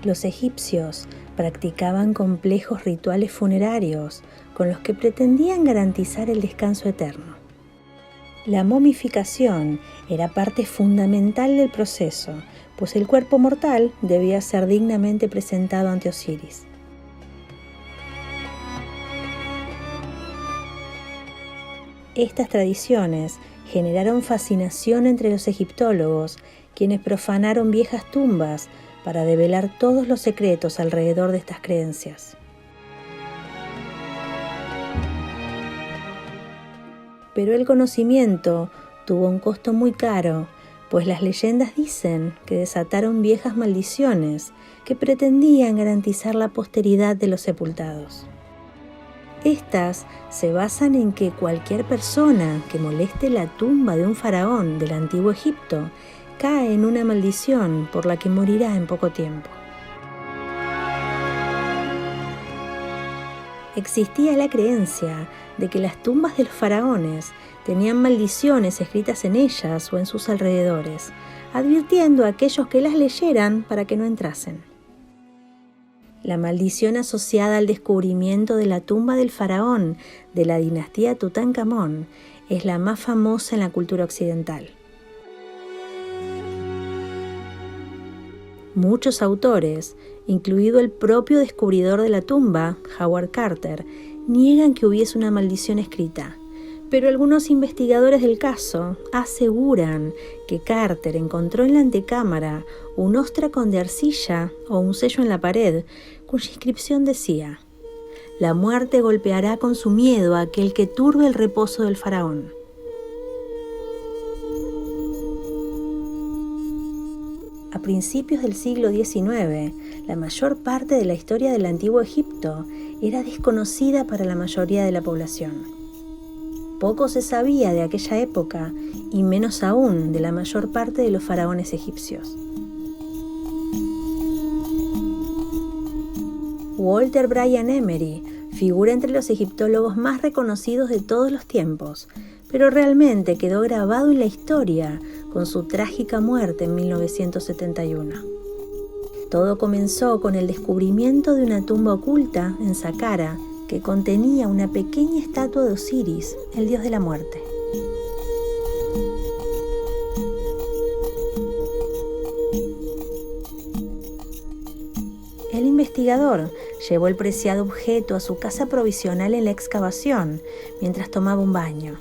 Los egipcios practicaban complejos rituales funerarios con los que pretendían garantizar el descanso eterno. La momificación era parte fundamental del proceso, pues el cuerpo mortal debía ser dignamente presentado ante Osiris. Estas tradiciones generaron fascinación entre los egiptólogos, quienes profanaron viejas tumbas para develar todos los secretos alrededor de estas creencias. Pero el conocimiento tuvo un costo muy caro, pues las leyendas dicen que desataron viejas maldiciones que pretendían garantizar la posteridad de los sepultados. Estas se basan en que cualquier persona que moleste la tumba de un faraón del antiguo Egipto cae en una maldición por la que morirá en poco tiempo. Existía la creencia de que las tumbas de los faraones tenían maldiciones escritas en ellas o en sus alrededores, advirtiendo a aquellos que las leyeran para que no entrasen. La maldición asociada al descubrimiento de la tumba del faraón de la dinastía Tutankamón es la más famosa en la cultura occidental. Muchos autores, incluido el propio descubridor de la tumba, Howard Carter, niegan que hubiese una maldición escrita, pero algunos investigadores del caso aseguran que Carter encontró en la antecámara un ostracón de arcilla o un sello en la pared cuya inscripción decía: «La muerte golpeará con su miedo a aquel que turbe el reposo del faraón». A principios del siglo XIX, la mayor parte de la historia del antiguo Egipto era desconocida para la mayoría de la población. Poco se sabía de aquella época y menos aún de la mayor parte de los faraones egipcios. Walter Bryan Emery figura entre los egiptólogos más reconocidos de todos los tiempos, pero realmente quedó grabado en la historia con su trágica muerte en 1971. Todo comenzó con el descubrimiento de una tumba oculta en Saqqara que contenía una pequeña estatua de Osiris, el dios de la muerte. El investigador llevó el preciado objeto a su casa provisional en la excavación mientras tomaba un baño,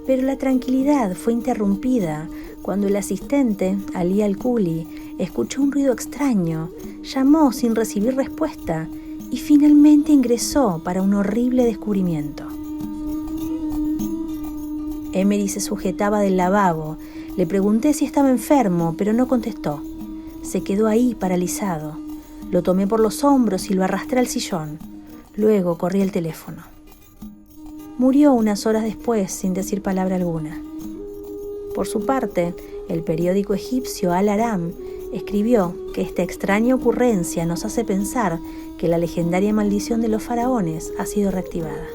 pero la tranquilidad fue interrumpida cuando el asistente, Ali Al-Kuli, escuchó un ruido extraño, llamó sin recibir respuesta y finalmente ingresó para un horrible descubrimiento. Emery se sujetaba del lavabo. Le pregunté si estaba enfermo, pero no contestó. Se quedó ahí paralizado. Lo tomé por los hombros y lo arrastré al sillón. Luego corrí el teléfono. Murió unas horas después sin decir palabra alguna. Por su parte, el periódico egipcio Al-Aram escribió que esta extraña ocurrencia nos hace pensar que la legendaria maldición de los faraones ha sido reactivada.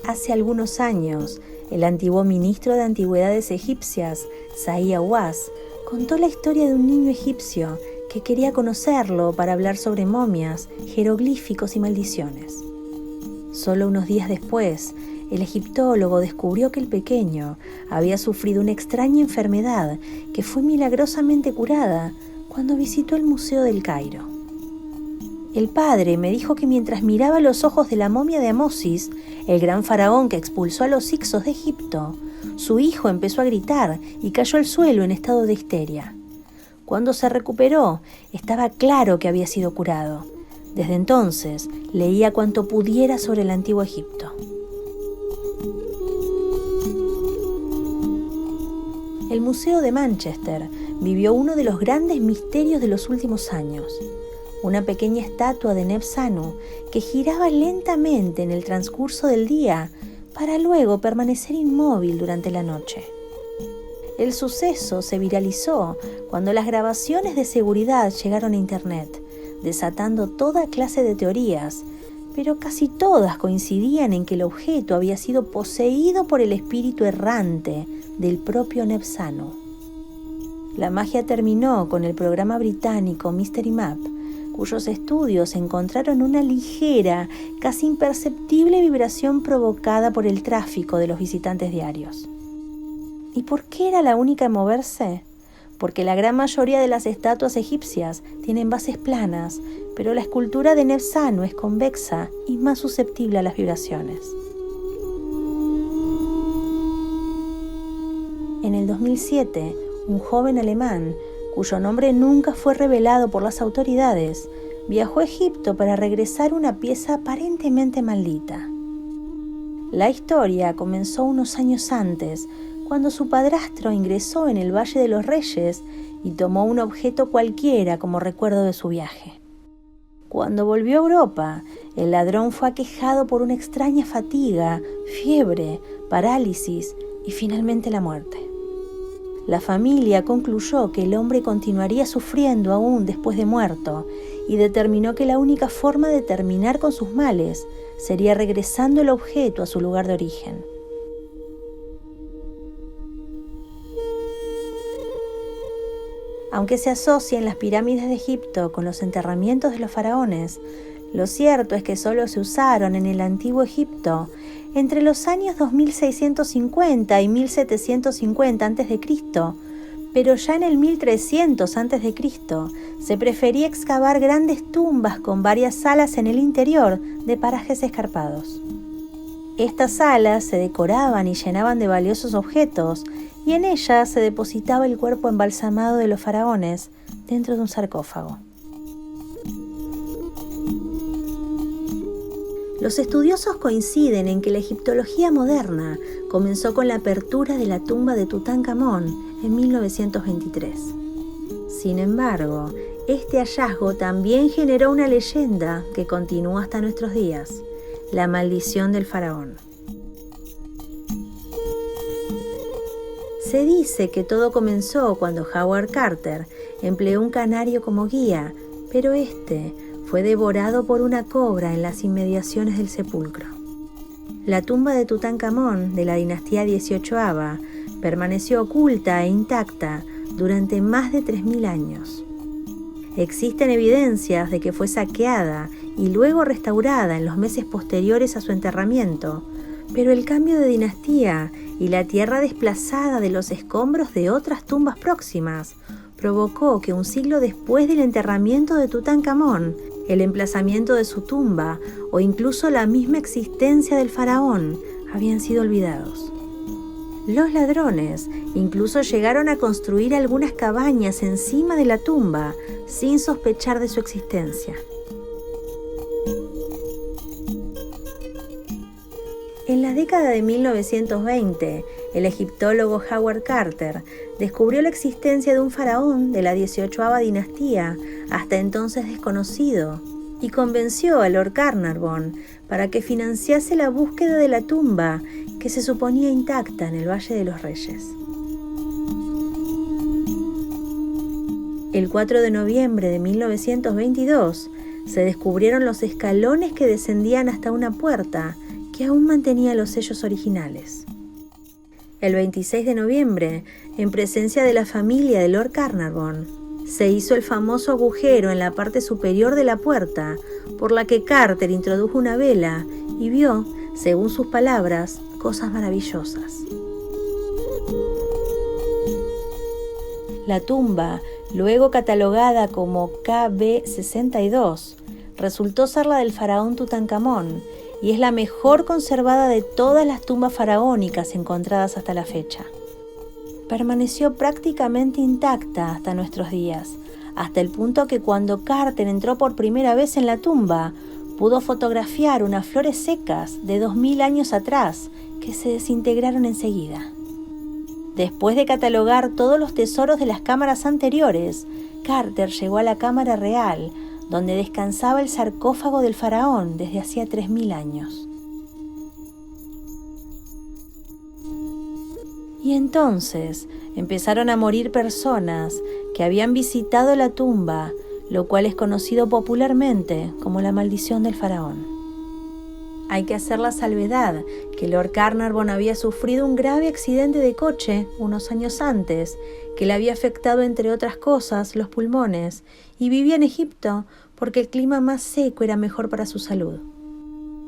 Hace algunos años, el antiguo ministro de Antigüedades egipcias, Zahi Hawass, contó la historia de un niño egipcio que quería conocerlo para hablar sobre momias, jeroglíficos y maldiciones. Solo unos días después, el egiptólogo descubrió que el pequeño había sufrido una extraña enfermedad que fue milagrosamente curada cuando visitó el Museo del Cairo. El padre me dijo que mientras miraba los ojos de la momia de Amosis, el gran faraón que expulsó a los hicsos de Egipto, su hijo empezó a gritar y cayó al suelo en estado de histeria. Cuando se recuperó, estaba claro que había sido curado. Desde entonces, leía cuanto pudiera sobre el antiguo Egipto. El Museo de Manchester vivió uno de los grandes misterios de los últimos años. Una pequeña estatua de Nebsanu que giraba lentamente en el transcurso del día para luego permanecer inmóvil durante la noche. El suceso se viralizó cuando las grabaciones de seguridad llegaron a Internet, desatando toda clase de teorías, pero casi todas coincidían en que el objeto había sido poseído por el espíritu errante del propio Nebsanu. La magia terminó con el programa británico Mystery Map, cuyos estudios encontraron una ligera, casi imperceptible vibración provocada por el tráfico de los visitantes diarios. ¿Y por qué era la única en moverse? Porque la gran mayoría de las estatuas egipcias tienen bases planas, pero la escultura de Nebsanu es convexa y más susceptible a las vibraciones. En el 2007, un joven alemán, cuyo nombre nunca fue revelado por las autoridades, viajó a Egipto para regresar una pieza aparentemente maldita. La historia comenzó unos años antes, cuando su padrastro ingresó en el Valle de los Reyes y tomó un objeto cualquiera como recuerdo de su viaje. Cuando volvió a Europa, el ladrón fue aquejado por una extraña fatiga, fiebre, parálisis y finalmente la muerte. La familia concluyó que el hombre continuaría sufriendo aún después de muerto y determinó que la única forma de terminar con sus males sería regresando el objeto a su lugar de origen. Aunque se asocian las pirámides de Egipto con los enterramientos de los faraones, lo cierto es que solo se usaron en el antiguo Egipto entre los años 2650 y 1750 a.C., pero ya en el 1300 a.C. se prefería excavar grandes tumbas con varias salas en el interior de parajes escarpados. Estas salas se decoraban y llenaban de valiosos objetos, y en ellas se depositaba el cuerpo embalsamado de los faraones dentro de un sarcófago. Los estudiosos coinciden en que la egiptología moderna comenzó con la apertura de la tumba de Tutankamón en 1923. Sin embargo, este hallazgo también generó una leyenda que continúa hasta nuestros días: la maldición del faraón. Se dice que todo comenzó cuando Howard Carter empleó un canario como guía, pero este fue devorado por una cobra en las inmediaciones del sepulcro. La tumba de Tutankamón de la dinastía 18ª permaneció oculta e intacta durante más de 3.000 años. Existen evidencias de que fue saqueada y luego restaurada en los meses posteriores a su enterramiento, pero el cambio de dinastía y la tierra desplazada de los escombros de otras tumbas próximas provocó que un siglo después del enterramiento de Tutankamón, el emplazamiento de su tumba o incluso la misma existencia del faraón habían sido olvidados. Los ladrones incluso llegaron a construir algunas cabañas encima de la tumba sin sospechar de su existencia. En la década de 1920, el egiptólogo Howard Carter descubrió la existencia de un faraón de la 18ª dinastía, hasta entonces desconocido, y convenció a Lord Carnarvon para que financiase la búsqueda de la tumba que se suponía intacta en el Valle de los Reyes. El 4 de noviembre de 1922 se descubrieron los escalones que descendían hasta una puerta que aún mantenía los sellos originales. El 26 de noviembre, en presencia de la familia de Lord Carnarvon, se hizo el famoso agujero en la parte superior de la puerta, por la que Carter introdujo una vela y vio, según sus palabras, cosas maravillosas. La tumba, luego catalogada como KB62, resultó ser la del faraón Tutankamón, y es la mejor conservada de todas las tumbas faraónicas encontradas hasta la fecha. Permaneció prácticamente intacta hasta nuestros días, hasta el punto que cuando Carter entró por primera vez en la tumba, pudo fotografiar unas flores secas de 2000 años atrás que se desintegraron enseguida. Después de catalogar todos los tesoros de las cámaras anteriores, Carter llegó a la cámara real, donde descansaba el sarcófago del faraón desde hacía 3000 años. Y entonces empezaron a morir personas que habían visitado la tumba, lo cual es conocido popularmente como la maldición del faraón. Hay que hacer la salvedad que Lord Carnarvon había sufrido un grave accidente de coche unos años antes, que le había afectado, entre otras cosas, los pulmones, y vivía en Egipto porque el clima más seco era mejor para su salud.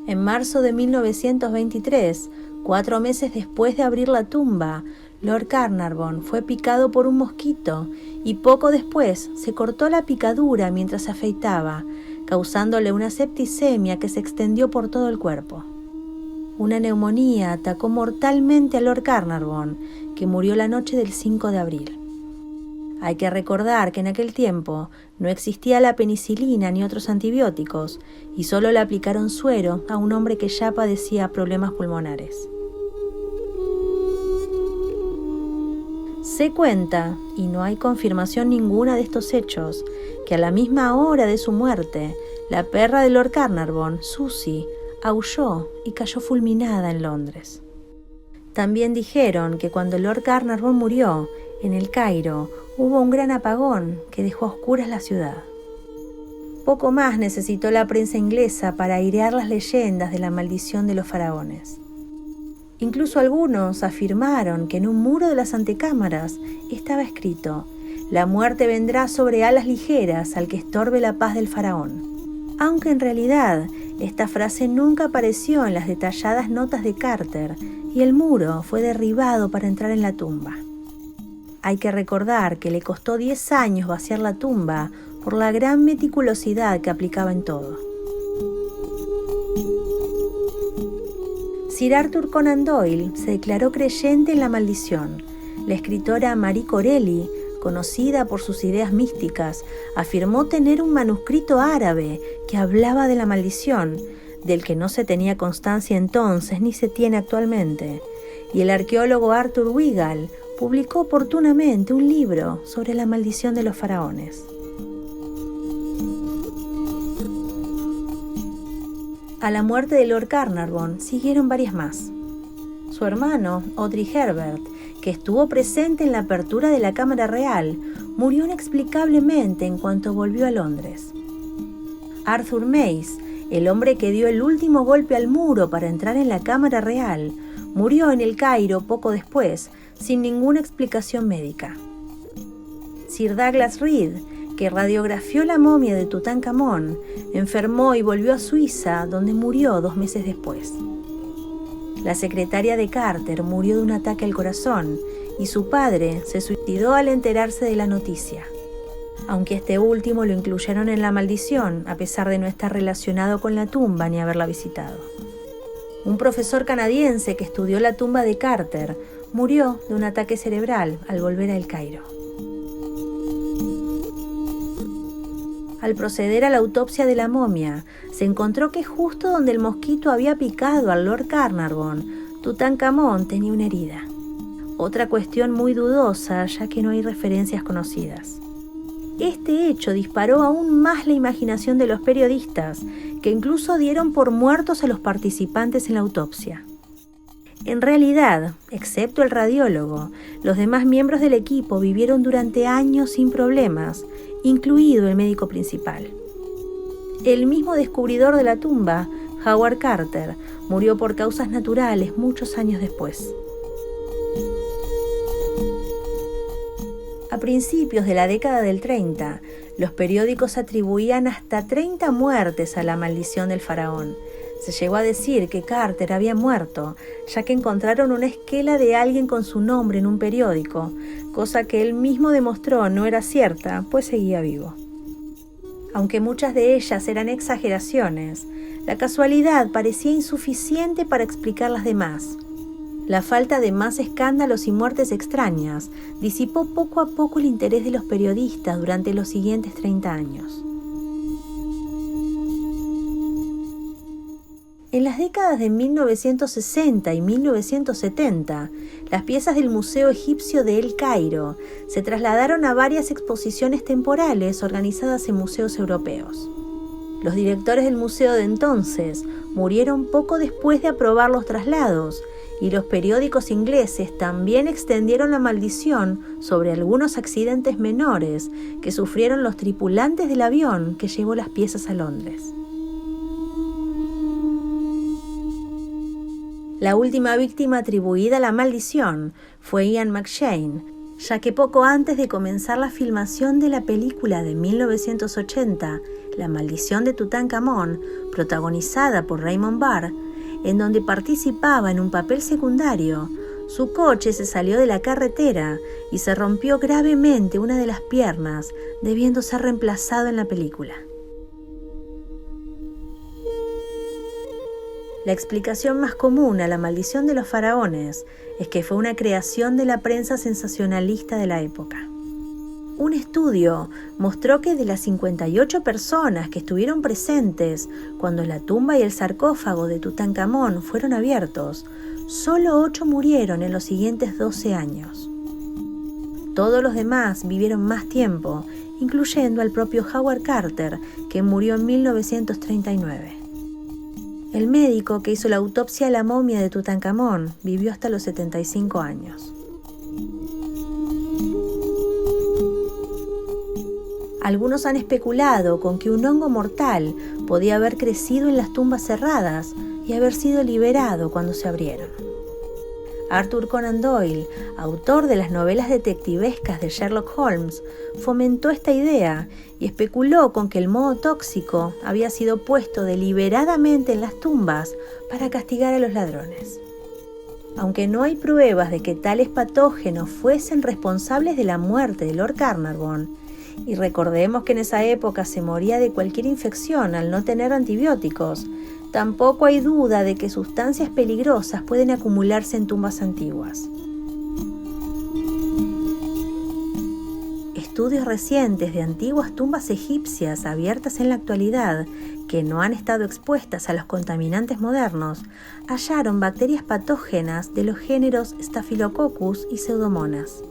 En marzo de 1923, 4 meses después de abrir la tumba, Lord Carnarvon fue picado por un mosquito y poco después se cortó la picadura mientras se afeitaba, causándole una septicemia que se extendió por todo el cuerpo. Una neumonía atacó mortalmente a Lord Carnarvon, que murió la noche del 5 de abril. Hay que recordar que en aquel tiempo no existía la penicilina ni otros antibióticos y solo le aplicaron suero a un hombre que ya padecía problemas pulmonares. Se cuenta, y no hay confirmación ninguna de estos hechos, que a la misma hora de su muerte, la perra de Lord Carnarvon, Susie, aulló y cayó fulminada en Londres. También dijeron que cuando Lord Carnarvon murió, en el Cairo, hubo un gran apagón que dejó a oscuras la ciudad. Poco más necesitó la prensa inglesa para airear las leyendas de la maldición de los faraones. Incluso algunos afirmaron que en un muro de las antecámaras estaba escrito: «La muerte vendrá sobre alas ligeras al que estorbe la paz del faraón». Aunque en realidad esta frase nunca apareció en las detalladas notas de Carter y el muro fue derribado para entrar en la tumba. Hay que recordar que le costó 10 años vaciar la tumba por la gran meticulosidad que aplicaba en todo. Sir Arthur Conan Doyle se declaró creyente en la maldición. La escritora Marie Corelli, conocida por sus ideas místicas, afirmó tener un manuscrito árabe que hablaba de la maldición, del que no se tenía constancia entonces ni se tiene actualmente. Y el arqueólogo Arthur Weigall publicó oportunamente un libro sobre la maldición de los faraones. A la muerte de Lord Carnarvon siguieron varias más. Su hermano, Audrey Herbert, que estuvo presente en la apertura de la Cámara Real, murió inexplicablemente en cuanto volvió a Londres. Arthur Mace, el hombre que dio el último golpe al muro para entrar en la Cámara Real, murió en el Cairo poco después, sin ninguna explicación médica. Sir Douglas Reed, que radiografió la momia de Tutankamón, enfermó y volvió a Suiza, donde murió 2 meses después. La secretaria de Carter murió de un ataque al corazón y su padre se suicidó al enterarse de la noticia. Aunque este último lo incluyeron en la maldición, a pesar de no estar relacionado con la tumba ni haberla visitado. Un profesor canadiense que estudió la tumba de Carter murió de un ataque cerebral al volver a El Cairo. Al proceder a la autopsia de la momia, se encontró que justo donde el mosquito había picado al Lord Carnarvon, Tutankamón tenía una herida. Otra cuestión muy dudosa, ya que no hay referencias conocidas. Este hecho disparó aún más la imaginación de los periodistas, que incluso dieron por muertos a los participantes en la autopsia. En realidad, excepto el radiólogo, los demás miembros del equipo vivieron durante años sin problemas, incluido el médico principal. El mismo descubridor de la tumba, Howard Carter, murió por causas naturales muchos años después. A principios de la década del 30, los periódicos atribuían hasta 30 muertes a la maldición del faraón. Se llegó a decir que Carter había muerto, ya que encontraron una esquela de alguien con su nombre en un periódico, cosa que él mismo demostró no era cierta, pues seguía vivo. Aunque muchas de ellas eran exageraciones, la casualidad parecía insuficiente para explicar las demás. La falta de más escándalos y muertes extrañas disipó poco a poco el interés de los periodistas durante los siguientes 30 años. En las décadas de 1960 y 1970, las piezas del Museo Egipcio de El Cairo se trasladaron a varias exposiciones temporales organizadas en museos europeos. Los directores del museo de entonces murieron poco después de aprobar los traslados, y los periódicos ingleses también extendieron la maldición sobre algunos accidentes menores que sufrieron los tripulantes del avión que llevó las piezas a Londres. La última víctima atribuida a la maldición fue Ian McShane, ya que poco antes de comenzar la filmación de la película de 1980, La maldición de Tutankamón, protagonizada por Raymond Barr, en donde participaba en un papel secundario, su coche se salió de la carretera y se rompió gravemente una de las piernas, debiendo ser reemplazado en la película. La explicación más común a la maldición de los faraones es que fue una creación de la prensa sensacionalista de la época. Un estudio mostró que de las 58 personas que estuvieron presentes cuando la tumba y el sarcófago de Tutankamón fueron abiertos, solo 8 murieron en los siguientes 12 años. Todos los demás vivieron más tiempo, incluyendo al propio Howard Carter, que murió en 1939. El médico que hizo la autopsia a la momia de Tutankamón vivió hasta los 75 años. Algunos han especulado con que un hongo mortal podía haber crecido en las tumbas cerradas y haber sido liberado cuando se abrieron. Arthur Conan Doyle, autor de las novelas detectivescas de Sherlock Holmes, fomentó esta idea y especuló con que el moho tóxico había sido puesto deliberadamente en las tumbas para castigar a los ladrones. Aunque no hay pruebas de que tales patógenos fuesen responsables de la muerte de Lord Carnarvon, y recordemos que en esa época se moría de cualquier infección al no tener antibióticos, tampoco hay duda de que sustancias peligrosas pueden acumularse en tumbas antiguas. Estudios recientes de antiguas tumbas egipcias abiertas en la actualidad, que no han estado expuestas a los contaminantes modernos, hallaron bacterias patógenas de los géneros Staphylococcus y Pseudomonas.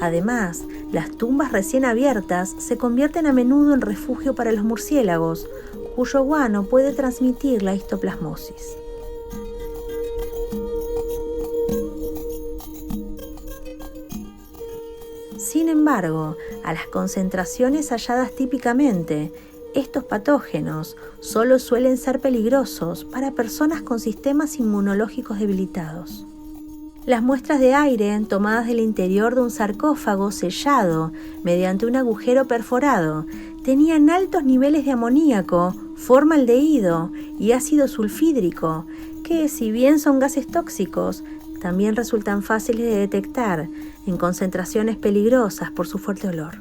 Además, las tumbas recién abiertas se convierten a menudo en refugio para los murciélagos, cuyo guano puede transmitir la histoplasmosis. Sin embargo, a las concentraciones halladas típicamente, estos patógenos solo suelen ser peligrosos para personas con sistemas inmunológicos debilitados. Las muestras de aire tomadas del interior de un sarcófago sellado mediante un agujero perforado tenían altos niveles de amoníaco, formaldehído y ácido sulfídrico, que, si bien son gases tóxicos, también resultan fáciles de detectar en concentraciones peligrosas por su fuerte olor.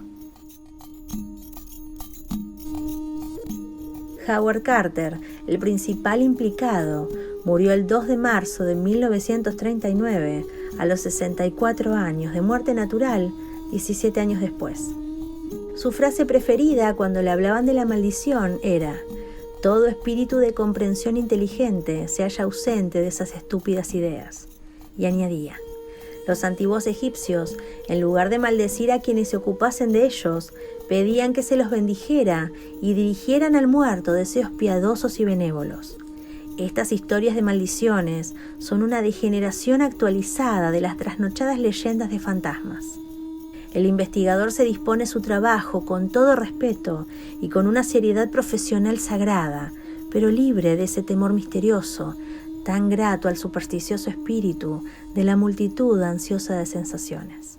Howard Carter, el principal implicado, murió el 2 de marzo de 1939 a los 64 años de muerte natural, 17 años después. Su frase preferida cuando le hablaban de la maldición era: «Todo espíritu de comprensión inteligente se halla ausente de esas estúpidas ideas». Y añadía: «Los antiguos egipcios, en lugar de maldecir a quienes se ocupasen de ellos, pedían que se los bendijera y dirigieran al muerto deseos piadosos y benévolos. Estas historias de maldiciones son una degeneración actualizada de las trasnochadas leyendas de fantasmas. El investigador se dispone a su trabajo con todo respeto y con una seriedad profesional sagrada, pero libre de ese temor misterioso, tan grato al supersticioso espíritu de la multitud ansiosa de sensaciones».